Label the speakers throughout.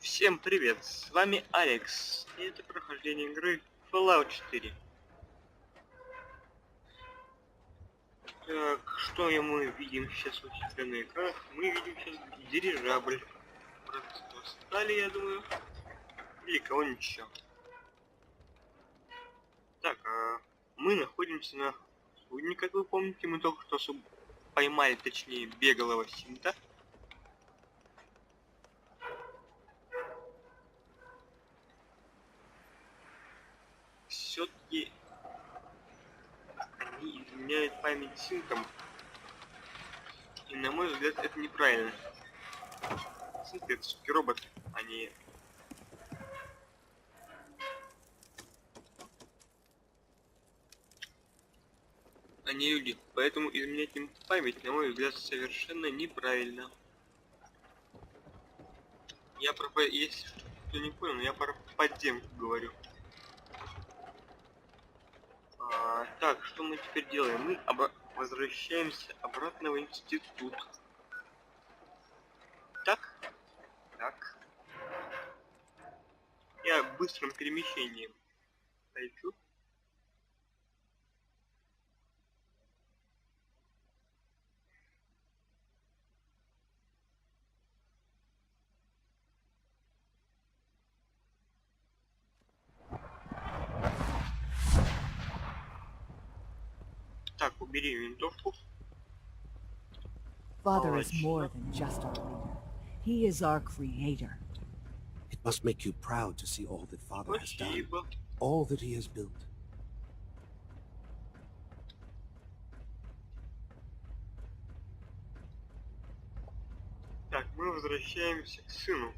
Speaker 1: Всем привет, с вами Алекс, и это прохождение игры Fallout 4. Так, что мы видим сейчас у себя на экранах? Мы видим сейчас дирижабль. Просто достали, я думаю, или кого-нибудь еще. Так, мы находимся на судне, как вы помните, мы только что поймали, точнее, беглого синта. Все-таки они изменяют память синтам, и на мой взгляд это неправильно. Синт это все-таки робот, а не люди, поэтому изменять им память, на мой взгляд, совершенно неправильно. Если кто не понял, я про подземку говорю. Так, что мы теперь делаем? Мы возвращаемся обратно в институт. Так? Так. Я быстрым перемещением пойду. Так, убери винтовку.
Speaker 2: Father is more than just our leader. He is our creator.
Speaker 3: It must make you proud to see all that Father has done,
Speaker 1: Спасибо.
Speaker 3: all that he has built.
Speaker 1: Так, мы возвращаемся к сыну.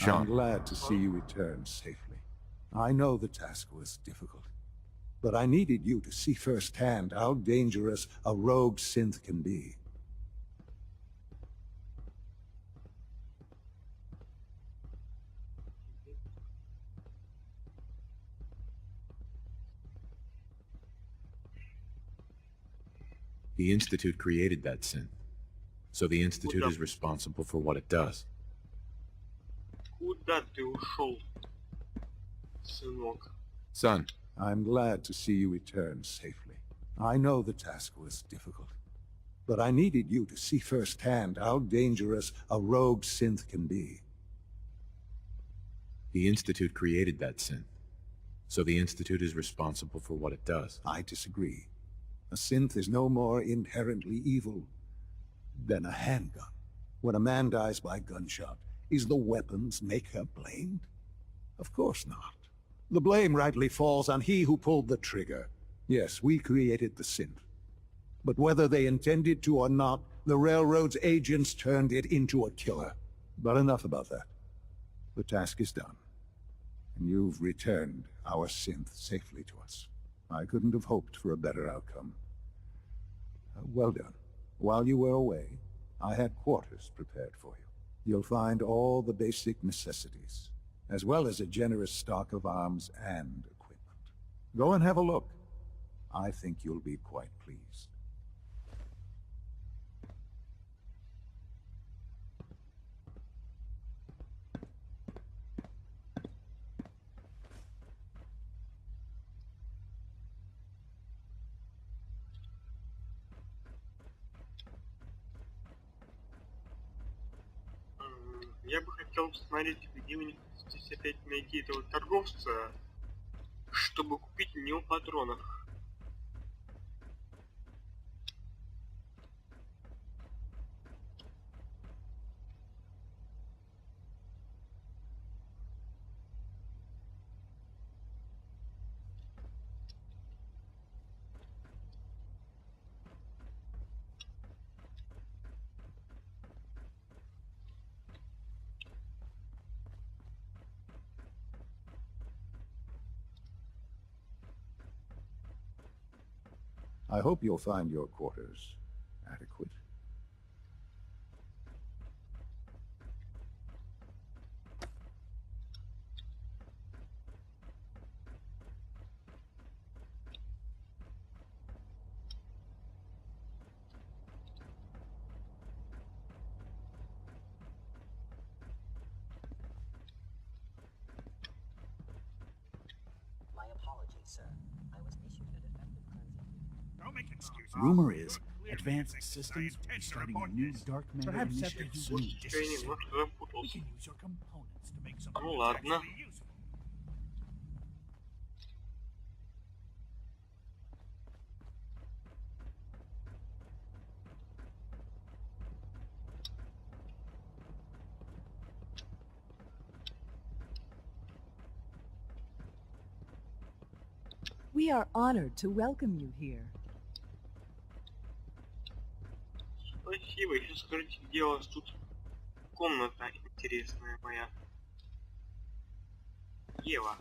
Speaker 4: I'm glad to see you return safely. I know the task was difficult, but I needed you to see firsthand how dangerous a rogue synth can be.
Speaker 5: The Institute created that synth, so the Institute is responsible for what it does.
Speaker 1: Куда ты ушел, сынок?
Speaker 5: Son,
Speaker 4: I'm glad to see you return safely. I know the task was difficult, but I needed you to see firsthand how dangerous a rogue synth can be.
Speaker 5: the Institute created that synth, so the Institute is responsible for what it does.
Speaker 4: I disagree. A synth is no more inherently evil than a handgun. When a man dies by gunshot, is the weapons maker blamed? Of course not. The blame rightly falls on he who pulled the trigger. Yes, we created the synth. But whether they intended to or not, the Railroad's agents turned it into a killer. But enough about that. The task is done. And you've returned our synth safely to us. I couldn't have hoped for a better outcome. Well done. While you were away, I had quarters prepared for you. You'll find all the basic necessities, as well as a generous stock of arms and equipment. Go and have a look. I think you'll be quite pleased.
Speaker 1: Я бы хотел посмотреть, где у них здесь опять найти этого торговца, чтобы купить у него патронов.
Speaker 4: I hope you'll find your quarters adequate.
Speaker 6: Rumor is, advanced systems will be starting a new dark matter initiative soon.
Speaker 1: Я немножко
Speaker 6: We
Speaker 1: запутался.
Speaker 6: can use your components to make something
Speaker 1: Ну
Speaker 6: that's
Speaker 1: ладно.
Speaker 6: actually useful.
Speaker 2: We are honored to welcome you here.
Speaker 1: Спасибо. Сейчас скажите, где у вас тут комната интересная моя? Ева.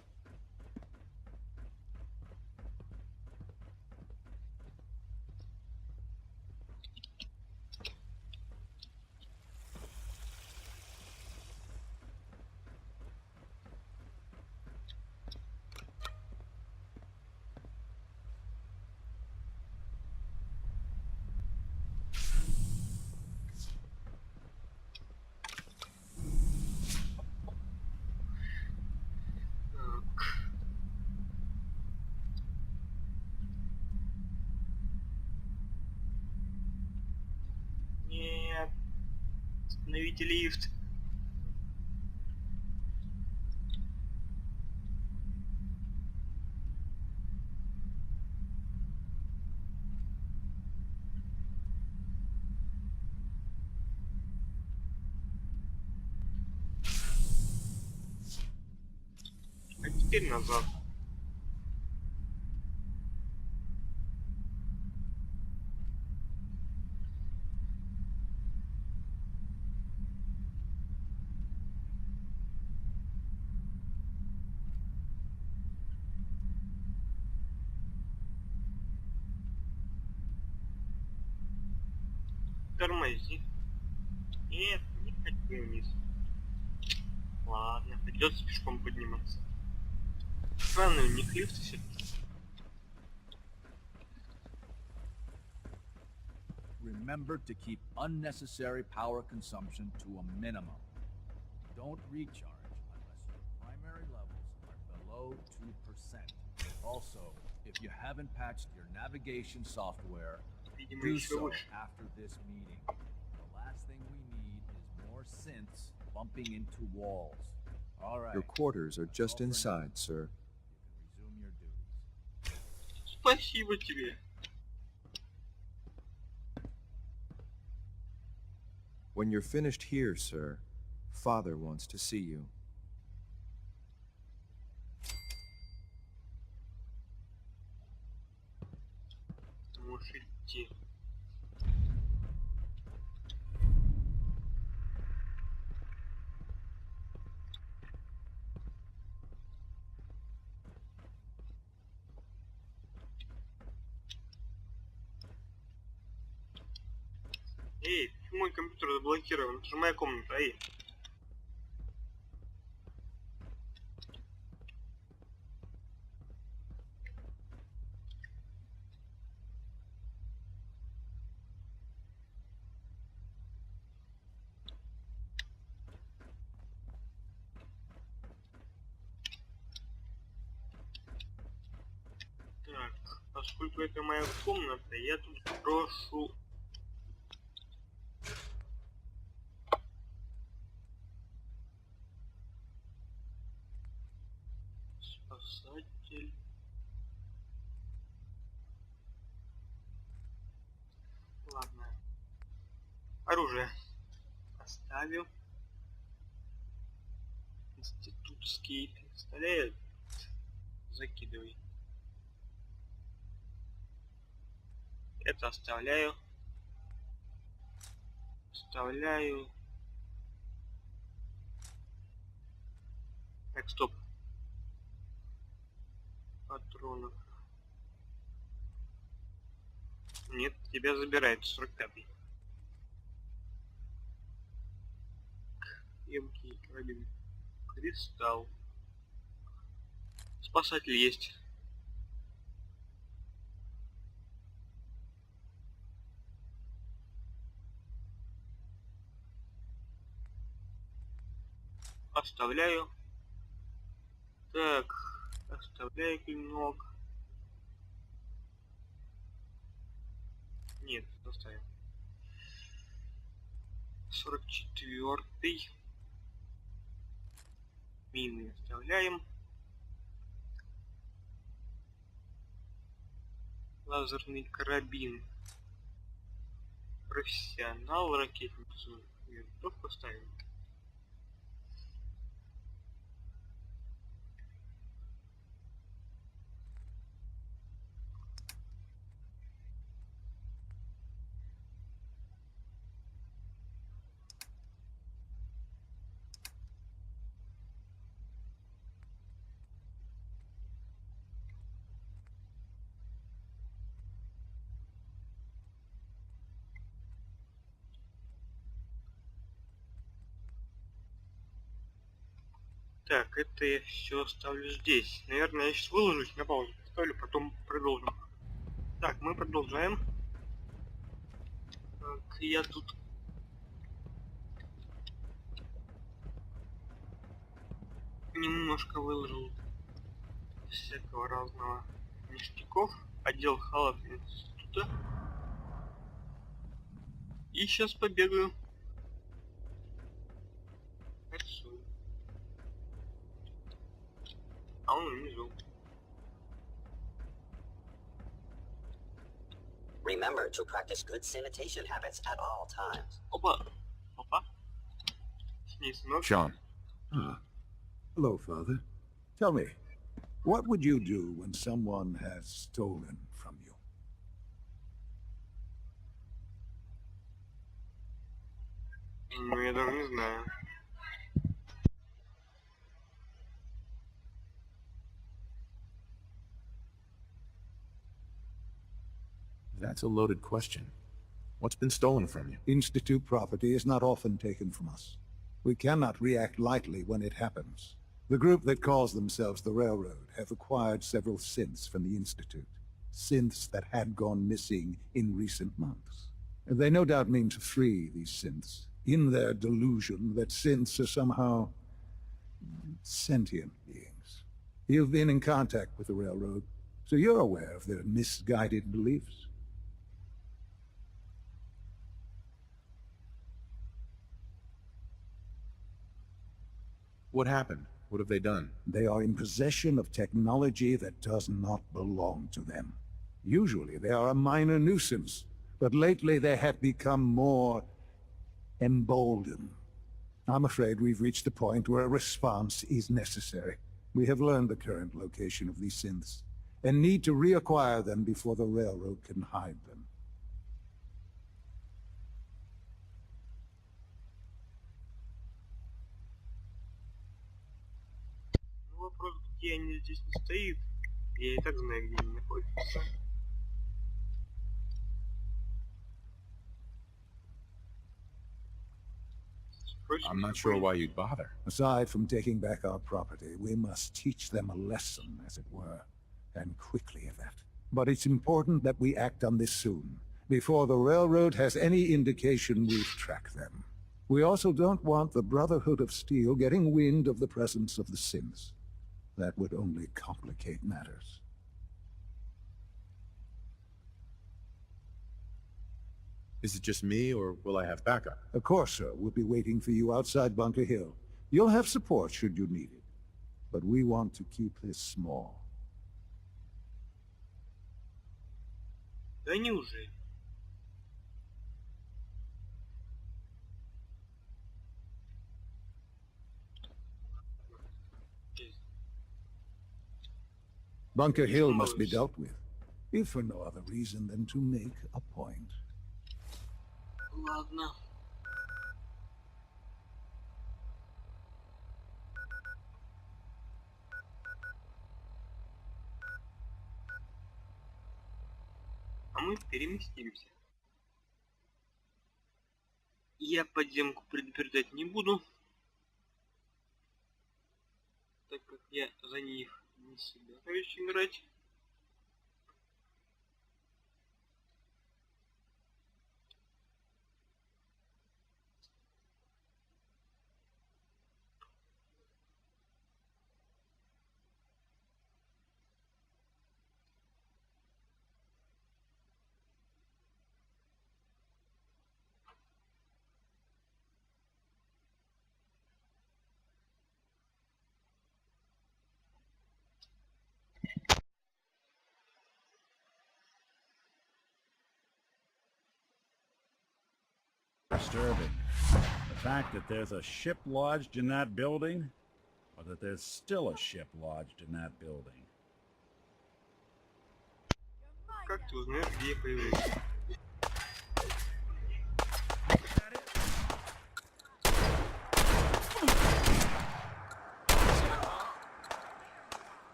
Speaker 1: Нет. Остановите лифт. А теперь назад. Тормози. Нет, не хочу вниз. Ладно, придется пешком подниматься. Странный у них лифт все.
Speaker 7: Remember to keep unnecessary power consumption to a minimum. Don't recharge unless your primary levels are below 2%. Also, if you haven't patched your navigation software,
Speaker 1: Видимо,
Speaker 7: do
Speaker 1: еще
Speaker 7: so
Speaker 1: выше.
Speaker 7: after this meeting. The last thing we need is more synths bumping into walls. All right.
Speaker 8: Your quarters are
Speaker 7: that's
Speaker 8: just
Speaker 7: all for now.
Speaker 8: inside, sir.
Speaker 7: You can resume your duties.
Speaker 1: Спасибо тебе.
Speaker 8: When you're finished here, sir, Father wants to see you.
Speaker 1: Можешь идти. Эй, почему мой компьютер заблокирован? Это же моя комната, эй. Так, поскольку это моя комната, я тут брошу... Спасатель... Ладно. Оружие. Оставил. Институтский пистолет. Закидывай. Это оставляю. Оставляю. Так, стоп. Патронов. Нет, тебя забирают 45-й. Емкий карабин. Кристалл. Спасатель есть. Оставляю. Так, оставляю клинок. Нет, оставим. 44-й. Мины оставляем. Лазерный карабин. Профессионал, ракетницу. Винтовку ставим. Так, это я все оставлю здесь. Наверное, я сейчас выложусь, на паузу поставлю, потом продолжим. Так, мы продолжаем. Так, я тут немножко выложил всякого разного ништяков. Отдел халат института. И сейчас побегаю. Отсюда. А он внизу.
Speaker 9: Remember to practice good sanitation habits at all times.
Speaker 1: Опа. Опа. Снизу ног.
Speaker 5: Sean,
Speaker 4: Ah. Hello, Father. Tell me, what would you do when someone has stolen from you?
Speaker 1: Ну, я даже не знаю.
Speaker 5: that's a loaded question. What's been stolen from you?
Speaker 4: Institute property is not often taken from us. We cannot react lightly when it happens. The group that calls themselves the Railroad have acquired several synths from the Institute. Synths that had gone missing in recent months. They no doubt mean to free these synths, in their delusion that synths are somehow sentient beings. You've been in contact with the Railroad, so you're aware of their misguided beliefs.
Speaker 5: What happened? What have they done?
Speaker 4: They are in possession of technology that does not belong to them. Usually they are a minor nuisance, but lately they have become more emboldened. I'm afraid we've reached a point where a response is necessary. We have learned the current location of these synths, and need to reacquire them before the Railroad can hide them.
Speaker 1: Ну, вопрос, где они здесь не стоит. Я и так знаю, где они находятся. Впрочем,
Speaker 5: I'm not sure why you'd bother.
Speaker 4: Aside from taking back our property, we must teach them a lesson, as it were, and quickly at that. But it's important that we act on this soon, before the Railroad has any indication we've tracked them. We also don't want the Brotherhood of Steel getting wind of the presence of the synths. That would only complicate matters.
Speaker 5: Is it just me, or will I have backup?
Speaker 4: Of course, sir. We'll be waiting for you outside Bunker Hill. You'll have support should you need it. But we want to keep this small.
Speaker 1: Да неужели?
Speaker 4: Bunker Hill must be dealt with, if for no other reason than to make a point.
Speaker 1: Ладно. А мы переместимся. Я подземку предупреждать не буду, так как я за них не собираюсь играть.
Speaker 6: disturbing? The fact that there's a ship lodged in that building, or that there's still a ship lodged in that building?
Speaker 1: Как ты узнаешь, где я появлюсь?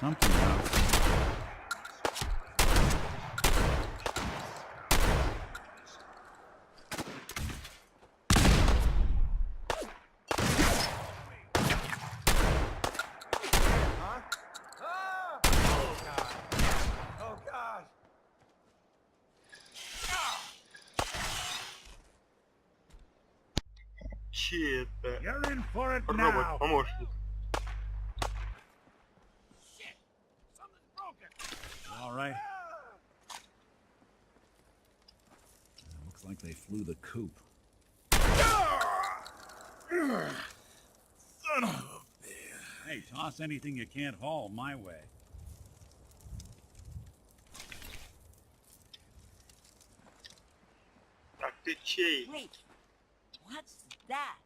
Speaker 6: Something else.
Speaker 1: Че это?
Speaker 6: You're in for it now.
Speaker 1: Робот-помощник.
Speaker 6: All right. Looks like they flew the coop. Son of a bitch. Hey, toss anything you can't haul my way.
Speaker 1: Так ты чей?
Speaker 2: Wait, what's that?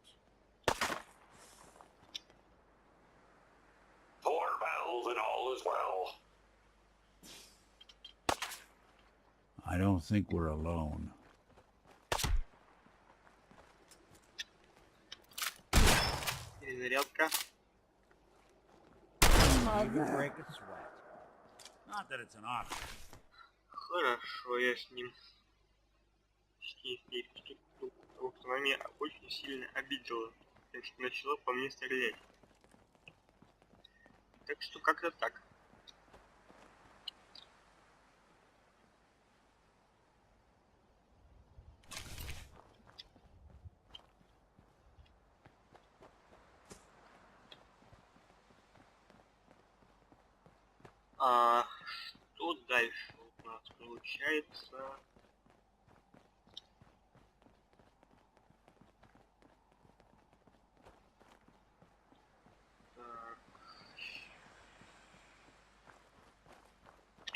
Speaker 9: Poor bells and all is well.
Speaker 6: I don't think we're alone.
Speaker 1: Перезарядка.
Speaker 6: Break a sweat. Not that it's an option.
Speaker 1: Хорошо, я с ним. Потому что она меня очень сильно обидела. Так что начала по мне стрелять. Так что как-то так. А что дальше у нас получается? Так.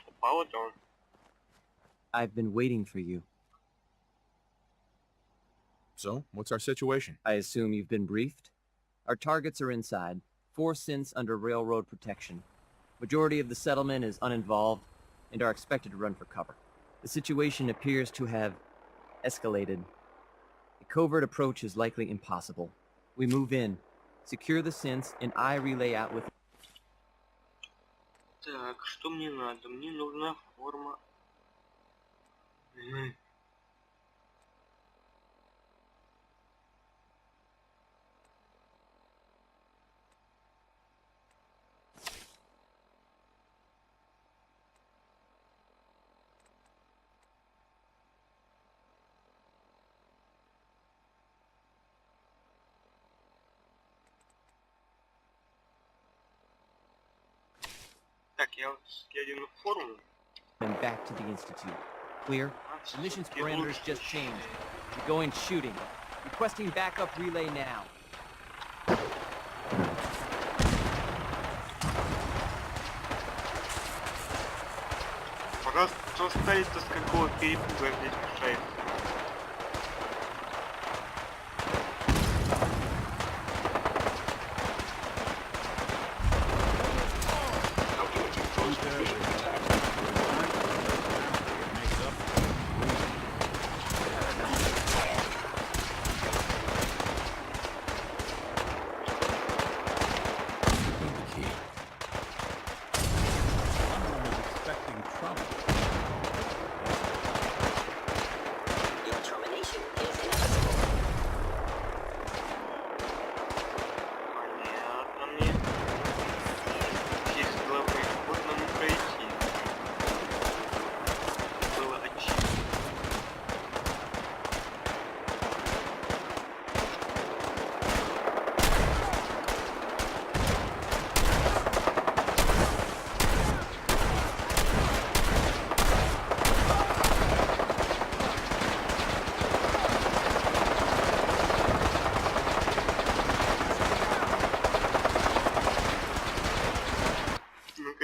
Speaker 1: Опа, вот он.
Speaker 10: I've been waiting for you.
Speaker 5: So, what's our situation?
Speaker 10: I assume you've been briefed? Our targets are inside. 4 synths under railroad protection. Majority of the settlement is uninvolved and are expected to run for cover. The situation appears to have escalated. A covert approach is likely impossible. We move in, secure the synths, and I relay out with...
Speaker 1: Так, что мне надо? Мне нужна форма. Так, я вот скину форму.
Speaker 10: And back to the Institute. Clear? The mission's parameters just changed. We're going shooting. Requesting backup relay now.
Speaker 1: Просто оставить-то с какого перепуга здесь мешает.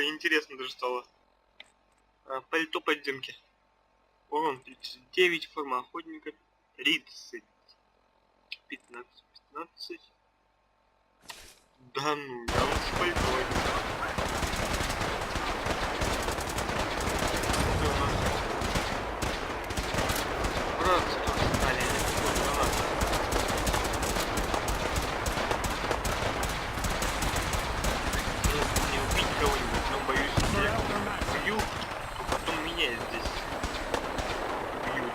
Speaker 1: Интересно даже стало. Пальто подземки. Урон 39, форма охотника 30. 15. Да ну, я лучше пальтой. Братство стали, не убить кого-нибудь, но боюсь, если я убью, то потом меня здесь бьют.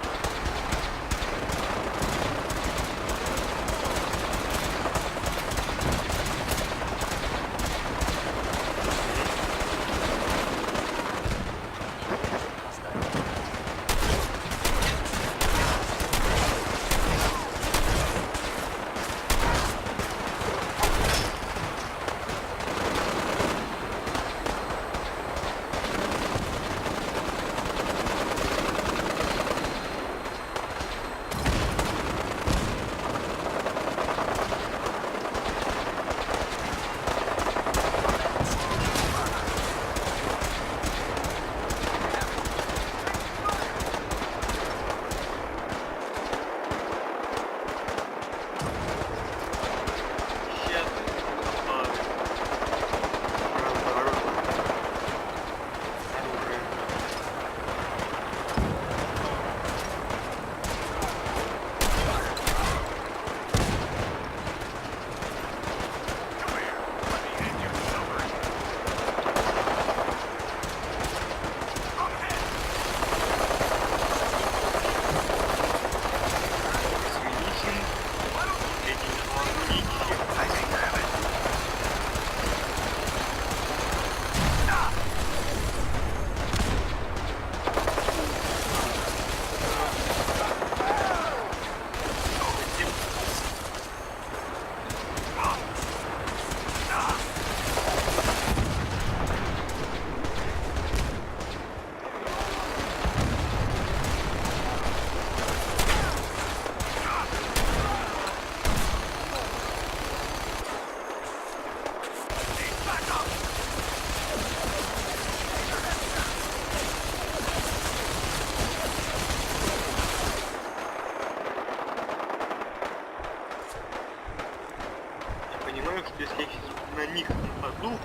Speaker 1: Понимаю, что если я сейчас на них нападу,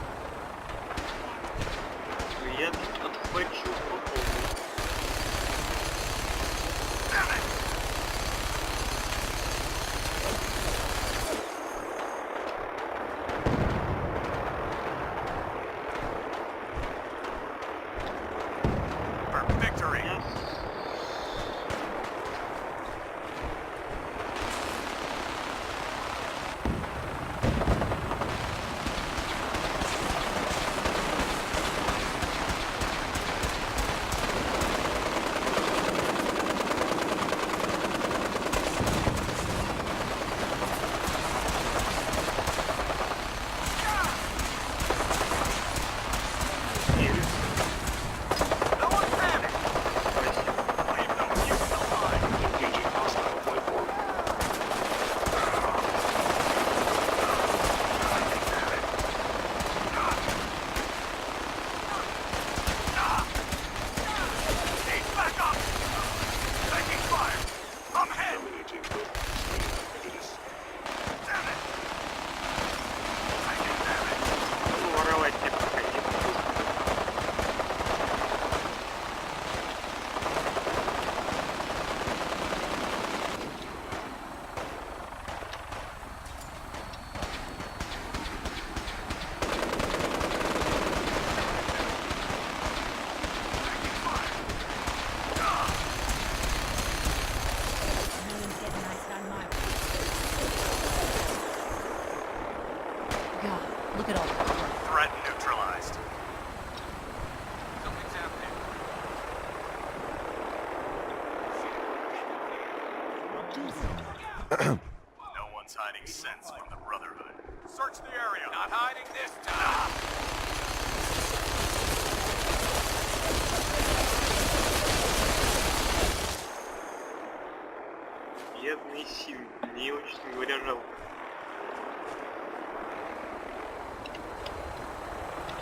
Speaker 1: то я тут отхвачу по полной.
Speaker 2: God, look at all that.
Speaker 7: Threat neutralized. Something's happening. No one's hiding sense from the Brotherhood. Search the area. Not hiding this time.
Speaker 1: Бедный Сим, мне его, честно говоря, жалко.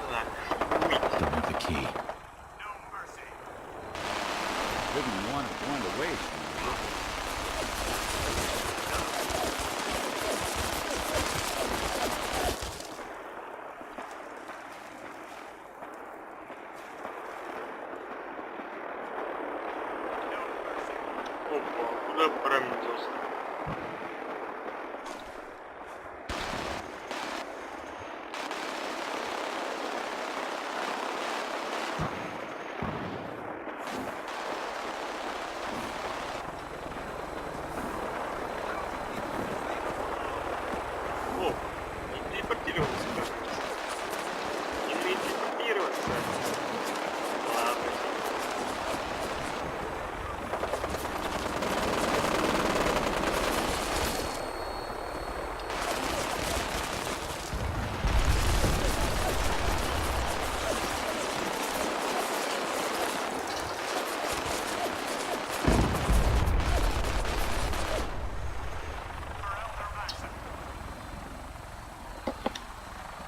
Speaker 1: Так,
Speaker 5: Don't have the key.
Speaker 7: No mercy.
Speaker 6: Didn't want
Speaker 1: Куда промазался? О, не телепортировался, кажется. Не умеет телепортироваться. Ладно.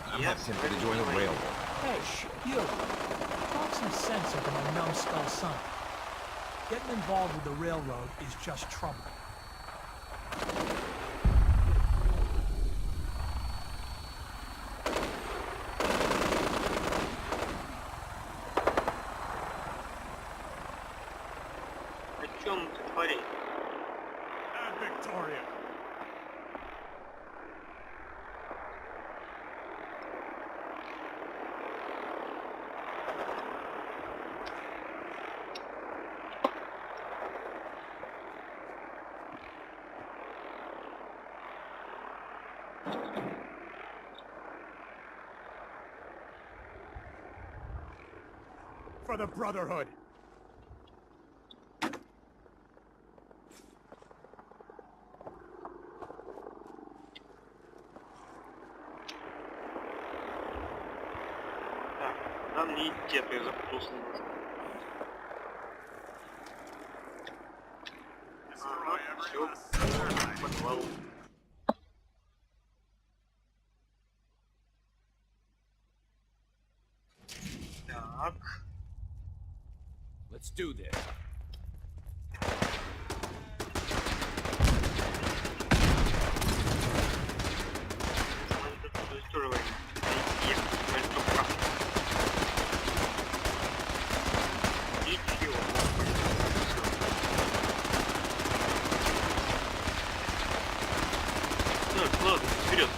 Speaker 11: I'm not simply to join the railroad.
Speaker 12: Hey, you. Talk some sense into my numbskull son. Getting involved with the railroad is just trouble.
Speaker 1: О чем ты, парень?
Speaker 6: Victoria. For the Brotherhood.
Speaker 1: Так, нам не идти, а то я запутался немножко. Ага, все, подвал. Так.
Speaker 7: Let's do this.
Speaker 1: Это тоже война. Есть, но прав. Ничего. Так, ладно, вперед.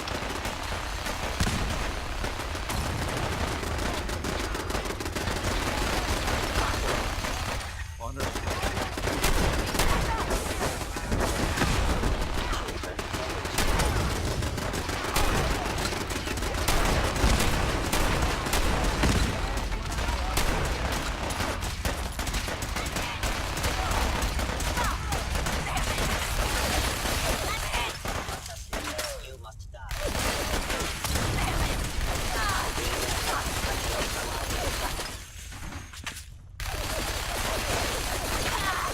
Speaker 9: You must die.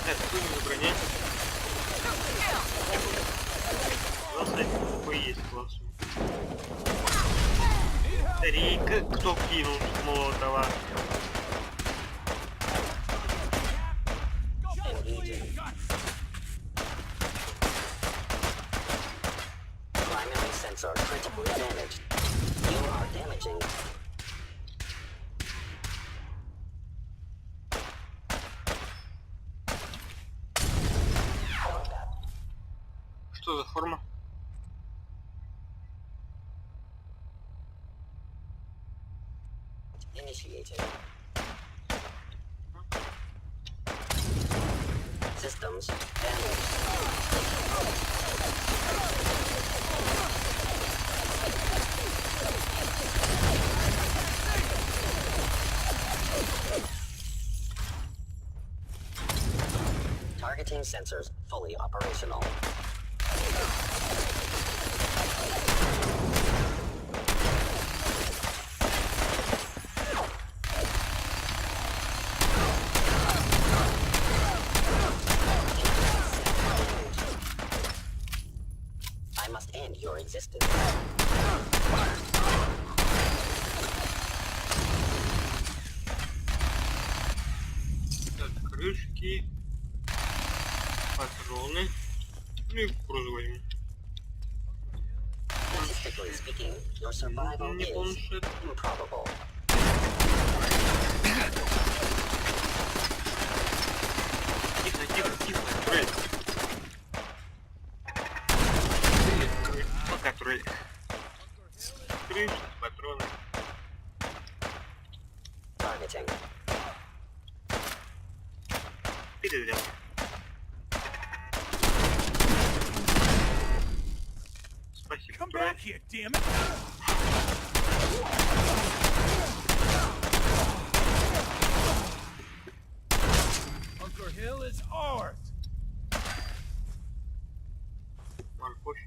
Speaker 1: Так, кто не забронять? Класс, какой есть класс. Старейка, кто кинул молотова?
Speaker 9: Primary sensor critically damaged. You are damaging.
Speaker 1: Что за форма?
Speaker 9: Initiated. Systems damaged. Targeting sensors fully operational. I must end your existence.
Speaker 1: Так, крышки, патроны. Ну и просто возьму.
Speaker 9: Statistically speaking, your survival
Speaker 1: Не
Speaker 9: is
Speaker 1: планшет.
Speaker 9: improbable.
Speaker 1: Тихо, тихо, тихо, Фред.
Speaker 9: hitting.
Speaker 1: Перезаряд. Спасибо.
Speaker 6: Come back here, damn it! Bunker Hill is ours.
Speaker 1: Морковь.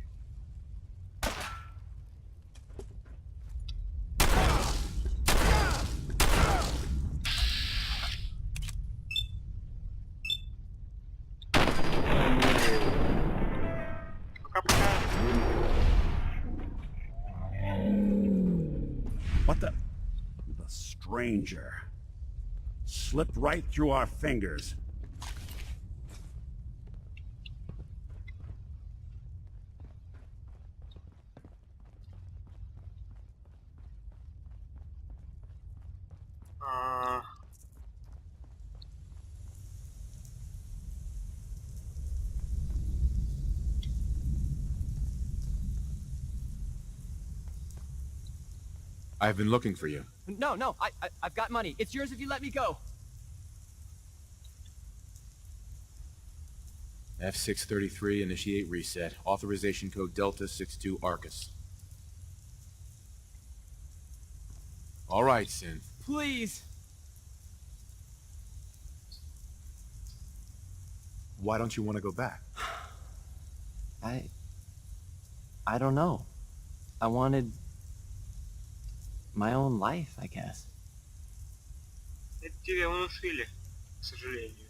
Speaker 1: Пока-пока.
Speaker 6: What the? The stranger. Slipped right through our fingers.
Speaker 5: I've been looking for you.
Speaker 10: No, I've got money. It's yours if you let me go.
Speaker 5: F633, initiate reset. Authorization code Delta 62 Arcus. All right, Synth.
Speaker 10: Please.
Speaker 5: Why don't you want to go back?
Speaker 10: I don't know. I wanted my own life, I guess.
Speaker 1: Это тебя внушили, к сожалению.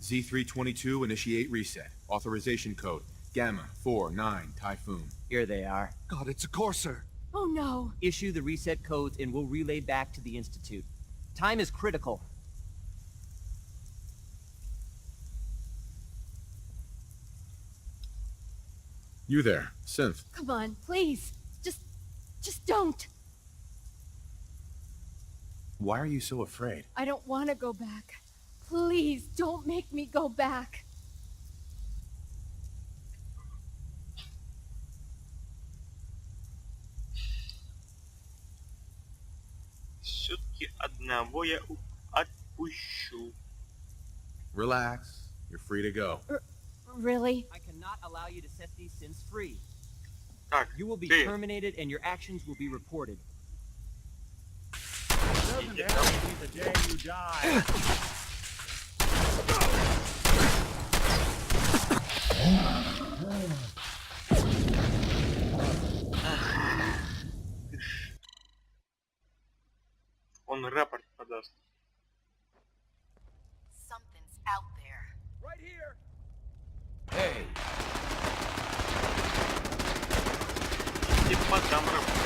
Speaker 5: Z322, initiate reset. Authorization code Gamma 49 Typhoon.
Speaker 10: Here they are.
Speaker 11: God, it's a Corsair.
Speaker 2: Oh no.
Speaker 10: Issue the reset codes and we'll relay back to the Institute. Time is critical.
Speaker 5: You there, Synth.
Speaker 2: Come on, please. Just don't.
Speaker 5: Why are you so afraid?
Speaker 2: I don't want to go back. Please, don't make me go back.
Speaker 1: Все-таки одного я отпущу.
Speaker 5: Relax. You're free to go.
Speaker 2: Really?
Speaker 10: I cannot allow you to set these sins free.
Speaker 1: Так,
Speaker 10: You will be
Speaker 1: ты.
Speaker 10: terminated and your actions will be reported.
Speaker 6: Doesn't have to be the day you die.
Speaker 1: Он рапорт подаст.
Speaker 13: Something's out there.
Speaker 7: Right here.
Speaker 11: Hey,
Speaker 1: Типа там рапорт.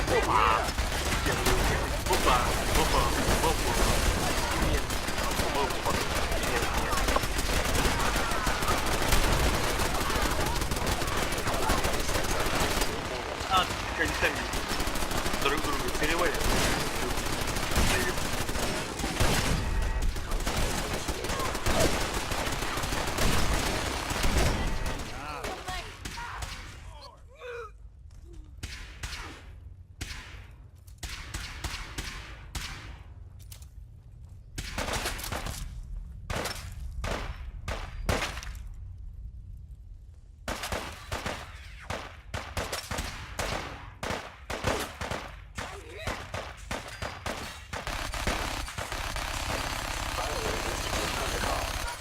Speaker 1: Опа! Опа! Опа! Нет. Опа! Нет, нет. Они сами друг друга переводят.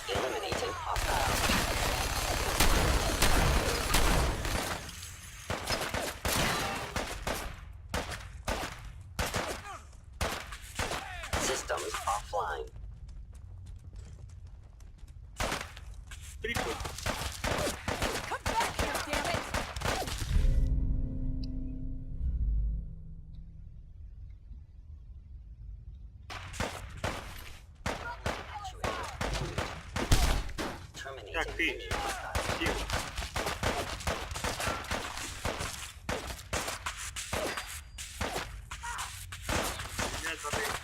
Speaker 9: Eliminating hostiles. Systems offline.
Speaker 1: Прикольно.
Speaker 2: Come back here, damn it!
Speaker 9: Terminating
Speaker 1: Так, ты.
Speaker 9: any hostiles.
Speaker 1: Тихо. Меня задают.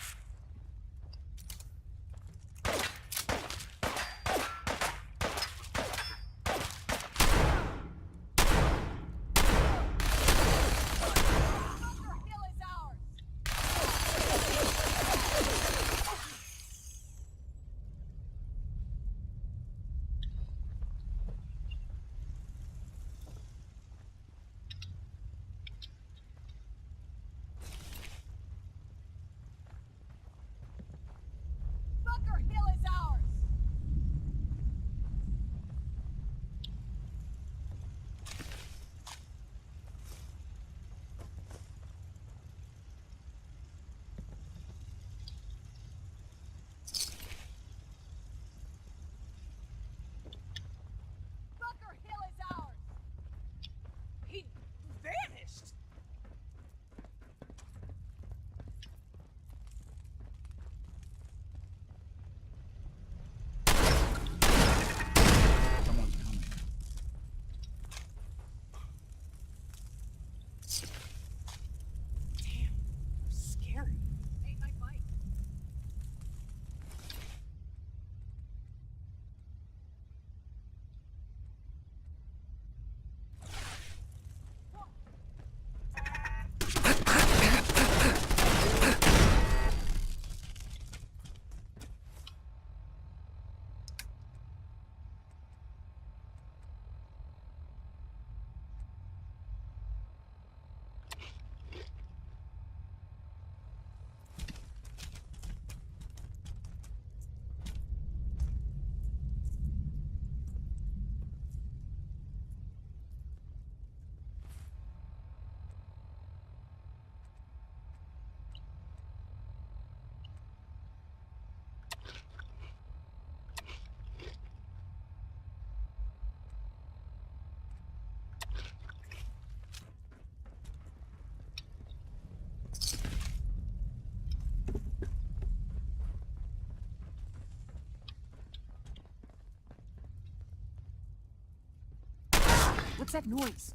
Speaker 2: What's that noise?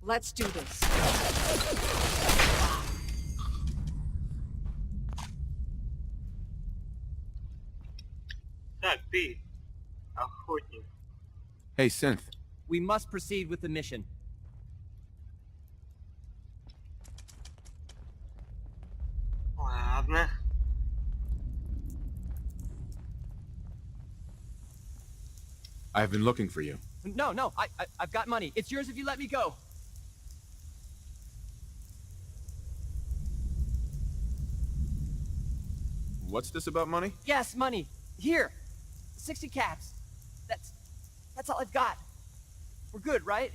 Speaker 2: Let's do this.
Speaker 1: Так, ты, охотник.
Speaker 5: Hey, Synth.
Speaker 10: We must proceed with the mission.
Speaker 1: Ладно.
Speaker 5: I've been looking for you.
Speaker 10: No, I've got money. It's yours if you let me go.
Speaker 5: What's this about money?
Speaker 10: Yes, money. Here. 60 caps. That's all I've got. We're good, right?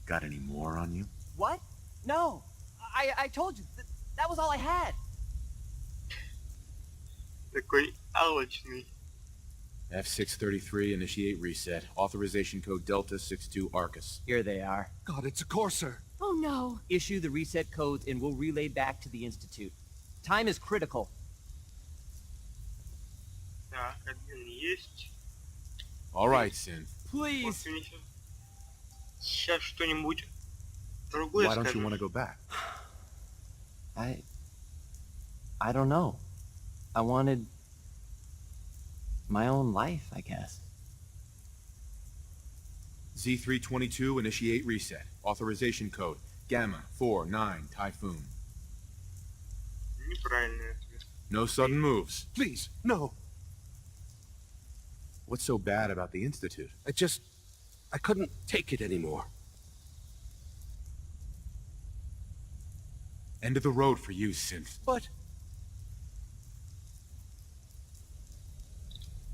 Speaker 5: Got any more on you?
Speaker 10: What? No. I told you. That was all I had.
Speaker 1: Такой алчный.
Speaker 5: F633, initiate reset. Authorization code Delta 62 Arcus.
Speaker 10: Here they are.
Speaker 11: God, it's a courser.
Speaker 2: Oh no.
Speaker 10: Issue the reset codes and we'll relay back to the Institute. Time is critical.
Speaker 1: Так, один есть.
Speaker 5: Alright, Synth.
Speaker 10: Please.
Speaker 1: Сейчас что-нибудь другое
Speaker 5: Why don't you
Speaker 1: скажу.
Speaker 5: want to go back?
Speaker 10: I don't know. I wanted my own life, I guess.
Speaker 5: Z322, initiate reset. Authorization code Gamma 49 Typhoon.
Speaker 1: Неправильный ответ.
Speaker 5: No sudden moves.
Speaker 3: Please, no.
Speaker 5: What's so bad about the Institute?
Speaker 3: I couldn't take it anymore.
Speaker 5: End of the road for you, Synth.
Speaker 3: But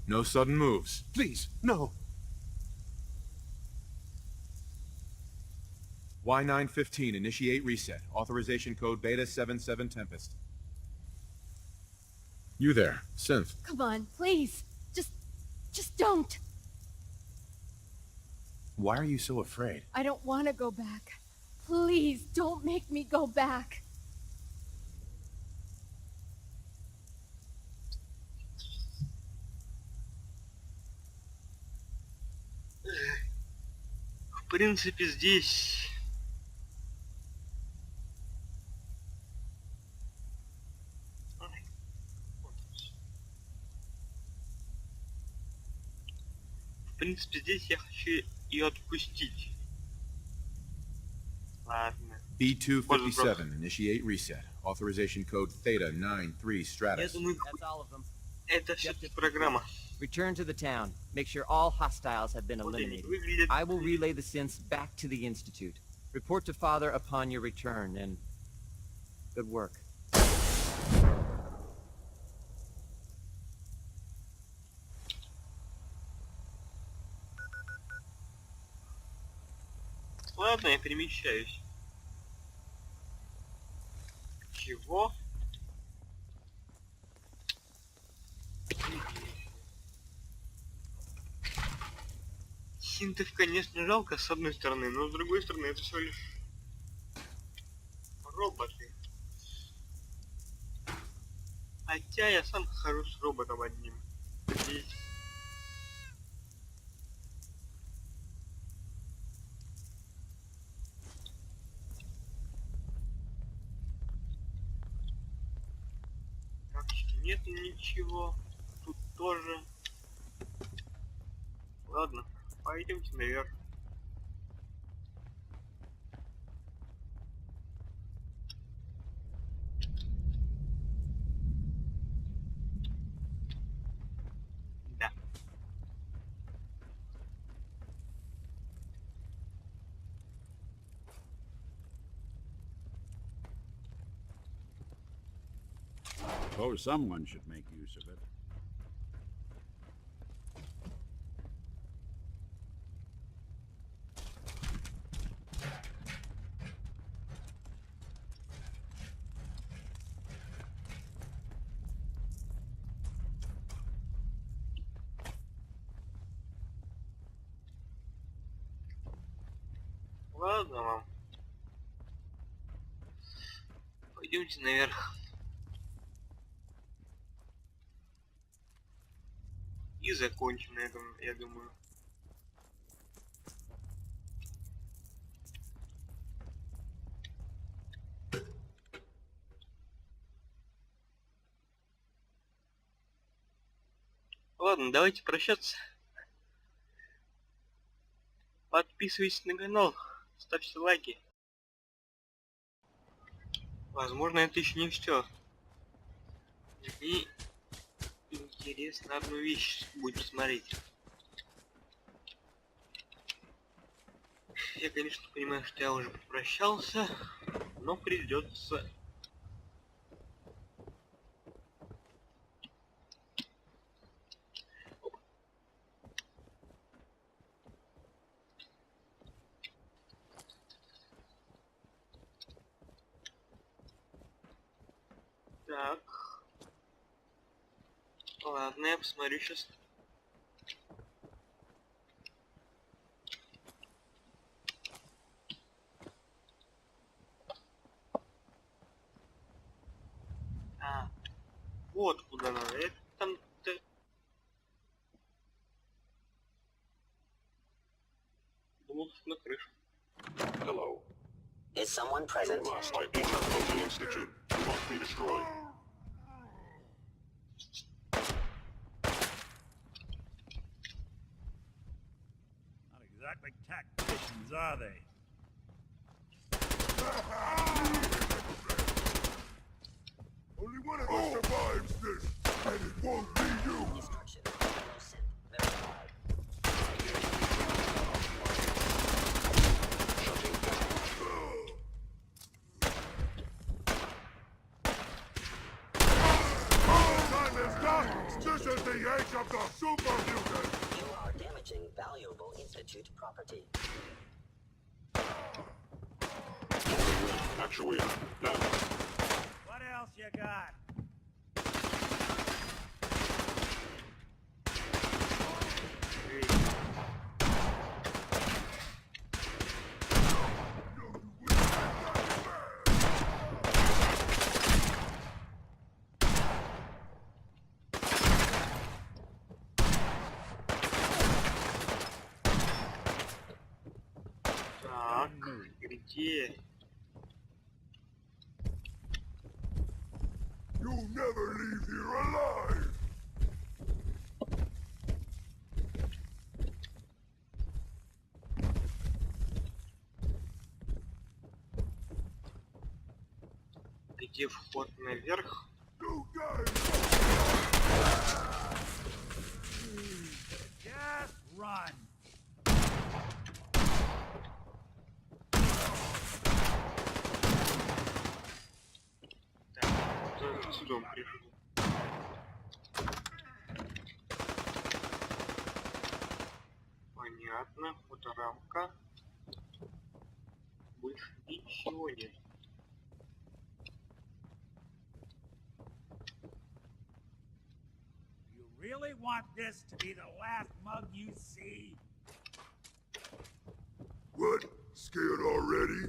Speaker 5: No sudden moves.
Speaker 3: please, no.
Speaker 5: Y915, initiate reset. Authorization code Beta 77 Tempest. You there, Synth.
Speaker 2: Come on, please. Just don't.
Speaker 5: Why are you so afraid?
Speaker 2: I don't want to go back. Please don't make me go back.
Speaker 1: В принципе, здесь... В принципе, здесь я хочу ее отпустить. Ладно.
Speaker 5: B257, initiate reset. Authorization code Theta 93
Speaker 1: Я
Speaker 5: Stratus.
Speaker 1: думаю,
Speaker 10: That's all of them.
Speaker 1: это все-таки программа.
Speaker 10: Return to the town. Make sure all hostiles have been
Speaker 1: Вот они
Speaker 10: eliminated.
Speaker 1: выглядят.
Speaker 10: I will relay the synths back to the Institute. Report to Father upon your return, and good work.
Speaker 1: Ладно, я перемещаюсь. Чего? Синтов, конечно, жалко с одной стороны, но с другой стороны это всего лишь роботы. Хотя я сам хожу с роботом одним. Здесь. Карточки нет ничего. Тут тоже. Ладно, пойдемте наверх. Да.
Speaker 6: Suppose someone should make use of it.
Speaker 1: Ладно вам. Пойдемте наверх. И закончим на этом, я думаю. Ладно, давайте прощаться. Подписывайтесь на канал, ставьте лайки. Возможно, это еще не все. И интересно одну вещь будет посмотреть. Я, конечно, понимаю, что я уже попрощался, но придется. Так. Ладно, я посмотрю сейчас. А, вот куда надо. Это там... Думал, что на крышу.
Speaker 9: Hello. Is someone present?
Speaker 14: Last idea of the Institute must be destroyed.
Speaker 6: Not exactly tacticians, are they?
Speaker 14: Only one of us survives this, and it won't be you.
Speaker 9: Destruction. No synth. Verified.
Speaker 14: Shutting down. Time is done. This is the age of the super mutant.
Speaker 9: You are damaging valuable Institute property.
Speaker 14: Actuator, now.
Speaker 6: What else you got?
Speaker 1: Так, где?
Speaker 14: You'll never leave here alive.
Speaker 1: Где вход наверх?
Speaker 14: You guys.
Speaker 6: Just run.
Speaker 1: Так, отсюда он пришел. Понятно, фоторамка. Больше ничего нет.
Speaker 6: You really want this to be the last mug you see?
Speaker 14: What? Scared already?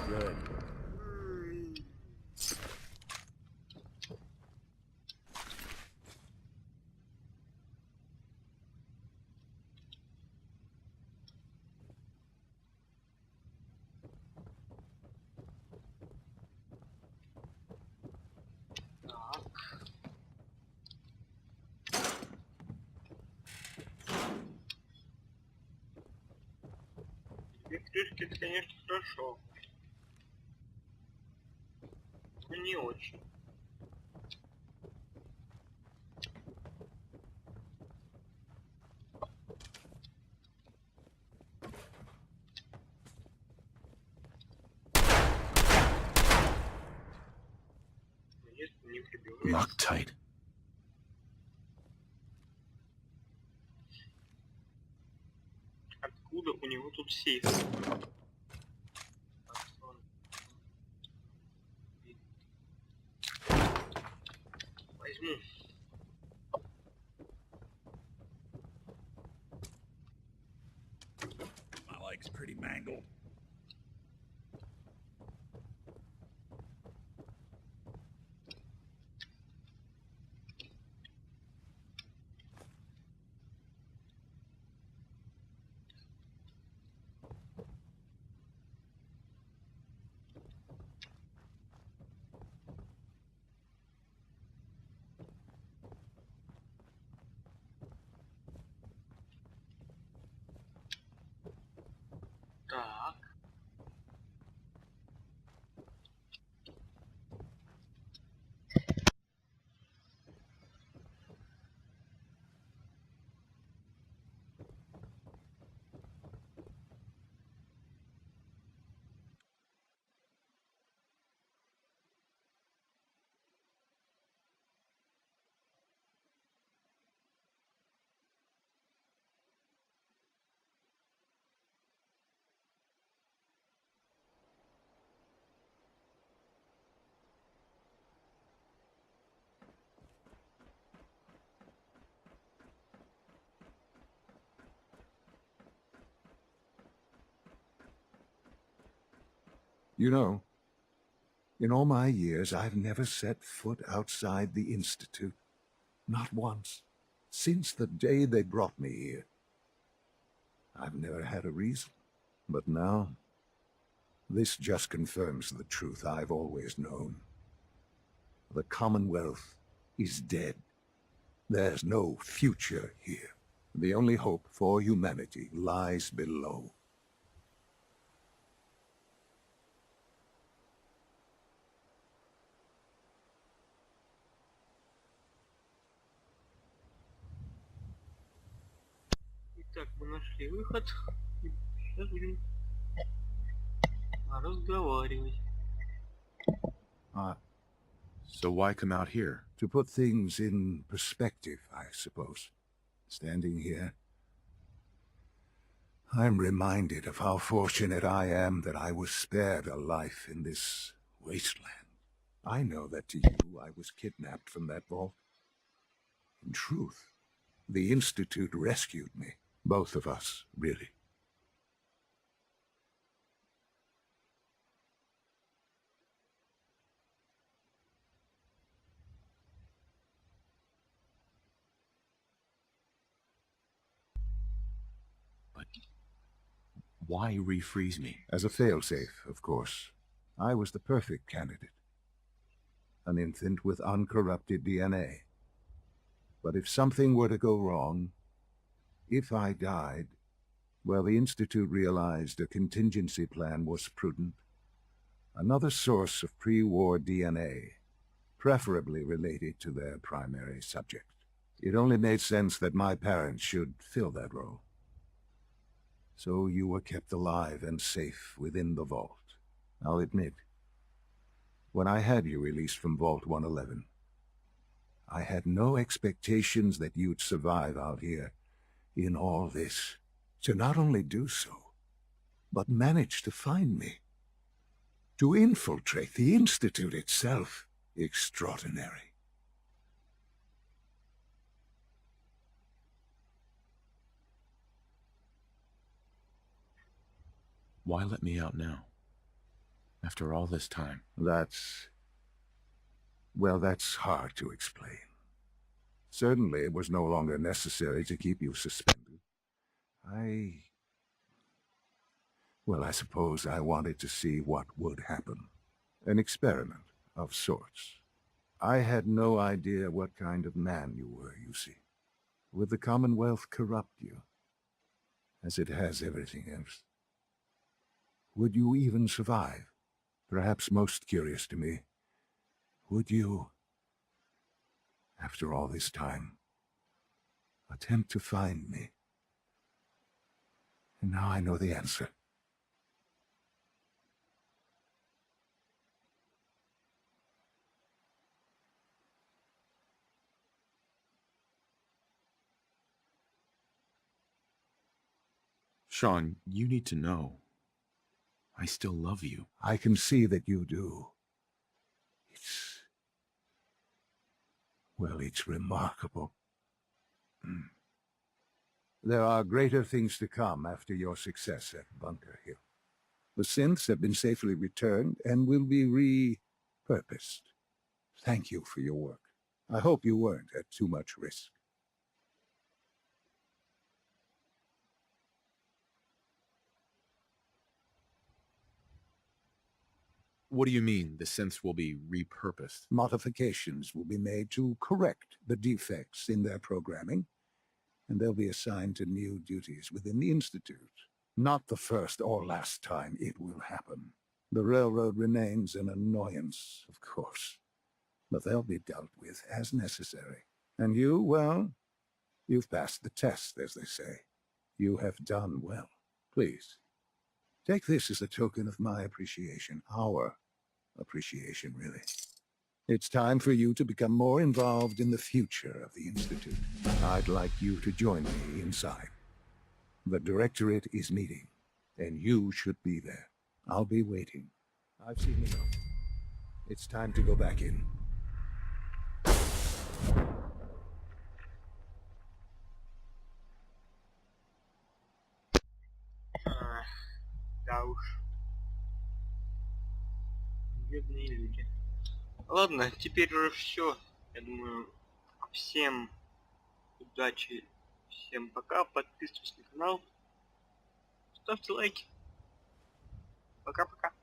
Speaker 6: Good.
Speaker 1: Так. Две крышки, это, конечно, хорошо. Но не очень. Нет, не прибивается.
Speaker 5: Loctite.
Speaker 1: Откуда у него тут сейф? Возьму.
Speaker 6: My leg's pretty mangled.
Speaker 4: You know, in all my years, I've never set foot outside the Institute. Not once. Since the day they brought me here. I've never had a reason. But now, this just confirms the truth I've always known. The Commonwealth is dead. There's no future here. The only hope for humanity lies below.
Speaker 1: Итак, мы нашли выход. Сейчас будем разговаривать.
Speaker 5: So why come out here?
Speaker 4: To put things in perspective, I suppose. Standing here, I'm reminded of how fortunate I am that I was spared a life in this wasteland. I know that to you, I was kidnapped from that vault. In truth, the Institute rescued me. Both of us, really.
Speaker 5: But why refreeze me?
Speaker 4: As a failsafe, of course. I was the perfect candidate. An infant with uncorrupted DNA. But if something were to go wrong, if I died, well, the Institute realized a contingency plan was prudent. Another source of pre-war DNA, preferably related to their primary subject. It only made sense that my parents should fill that role. So you were kept alive and safe within the vault. I'll admit, when I had you released from Vault 111, I had no expectations that you'd survive out here in all this. To not only do so, but manage to find me. To infiltrate the Institute itself. Extraordinary.
Speaker 5: Why let me out now? After all this time?
Speaker 4: Well, that's hard to explain. Certainly it was no longer necessary to keep you suspended. Well, I suppose I wanted to see what would happen. An experiment of sorts. I had no idea what kind of man you were, you see. Would the Commonwealth corrupt you? As it has everything else? Would you even survive? Perhaps most curious to me, would you, after all this time, attempt to find me? And now I know the answer.
Speaker 5: Sean, you need to know. I still love you.
Speaker 4: I can see that you do. It's remarkable. There are greater things to come after your success at Bunker Hill. The synths have been safely returned and will be repurposed. Thank you for your work. I hope you weren't at too much risk.
Speaker 5: What do you mean, the synths will be repurposed?
Speaker 4: Modifications will be made to correct the defects in their programming, and they'll be assigned to new duties within the Institute. Not the first or last time it will happen. The railroad remains an annoyance, of course, but they'll be dealt with as necessary. And you, well, you've passed the test, as they say. You have done well. Please, take this as a token of my appreciation, our appreciation, really. It's time for you to become more involved in the future of the Institute. I'd like you to join me inside. The Directorate is meeting, and you should be there. I'll be waiting. I've seen enough. It's time to go back in.
Speaker 1: Да уж. Бедные люди. Ладно, теперь уже все. Я думаю, всем удачи, всем пока, подписывайтесь на канал, ставьте лайки. Пока-пока.